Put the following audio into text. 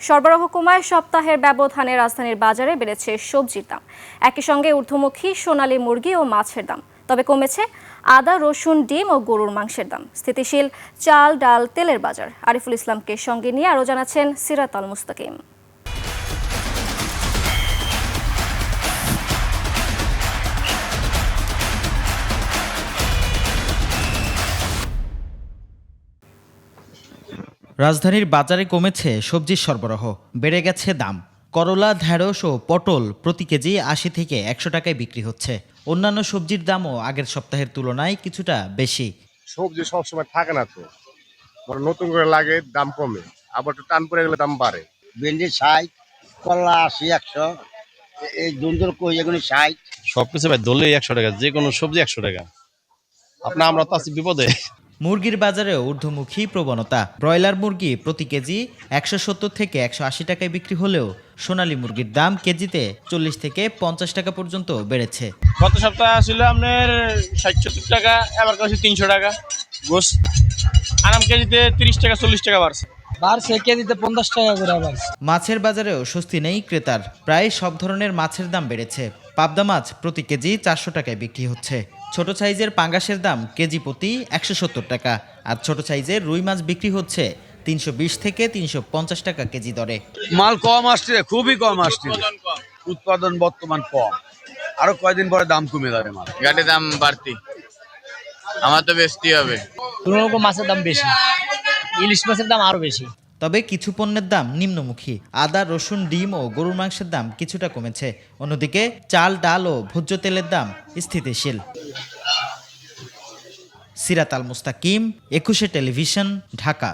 সরবরাহ কমায় সপ্তাহের ব্যবধানে রাজধানীর বাজারে বেড়েছে সবজির দাম। একই সঙ্গে ঊর্ধ্বমুখী সোনালী মুরগি ও মাছের দাম। তবে কমেছে আদা, রসুন, ডিম ও গরুর মাংসের দাম। স্থিতিশীল চাল, ডাল, তেলের বাজার। আরিফুল ইসলামকে সঙ্গে নিয়ে আরও জানাচ্ছেন সিরাত আল মুস্তাকিম। রাজধানীর বাজারে কমেছে সবজির সরবরাহ, বেড়ে গেছে দাম। করলা, ঢেঁড়স ও পটল প্রতি কেজি ৮০ থেকে ১০০ টাকায় বিক্রি হচ্ছে। অন্যান্য সবজির দামও আগের সপ্তাহের তুলনায় কিছুটা বেশি। সবজি সবসময় থাকে না তো, নতুন করে লাগে দাম কমে, আবার একটু টান পড়ে গেলে দাম বাড়ে। ভেন্ডি ৬০, করলা ৮০, ১০০, এই দুন্দুর কই এগুলি ৬০। সবকিছু ভাই ধরলেই ১০০ টাকা, যে কোনো সবজি ১০০ টাকা। আমরা তো আছি বিপদে। মুরগির বাজারেও ঊর্ধ্বমুখী প্রবণতা। ব্রয়লার মুরগি প্রতি কেজি ১৭০ থেকে ১৮০ টাকায় বিক্রি হলেও সোনালী মুরগির দাম কেজিতে ৪০ থেকে ৫০ টাকা পর্যন্ত বেড়েছে। গত সপ্তাহে ছিল আপনার ৬০-৭০ টাকা, এবার কাছে ৩০০ টাকা। গোস আরাম কেজিতে ৩০ টাকা ৪০ টাকা বাড়ছে কেজিতে ৫০ টাকা করে বাড়ছে। মাছের বাজারেও স্বস্তি নেই ক্রেতার। প্রায় সব ধরনের মাছের দাম বেড়েছে। পাবদা মাছ প্রতি কেজি ৪০০ টাকায় বিক্রি হচ্ছে। ছোট সাইজের পাঙ্গাসের দাম কেজি প্রতি ১৭০ টাকা, আর ছোট সাইজের রুই মাছ বিক্রি হচ্ছে ৩২০ থেকে ৩৫০ টাকা কেজি দরে। মাল কম আসছে, খুবই কম আসছে, উৎপাদন বর্তমান কম। আরো কয়দিন পরে দাম কমে যাবে। মাল ঘাটে দাম বাড়তি, আমার তো বেচতেই হবে। তুলনামূলক মাছের দাম বেশি, ইলিশ মাছের দাম আরো বেশি। তবে কিছু পণ্যের দাম নিম্নমুখী। আদা, রসুন, ডিম ও গরুর মাংসের দাম কিছুটা কমেছে। অন্যদিকে চাল, ডাল ও ভোজ্য তেলের দাম স্থিতিশীল। সিরাত আল মুস্তাকিম, ২১ টেলিভিশন, ঢাকা।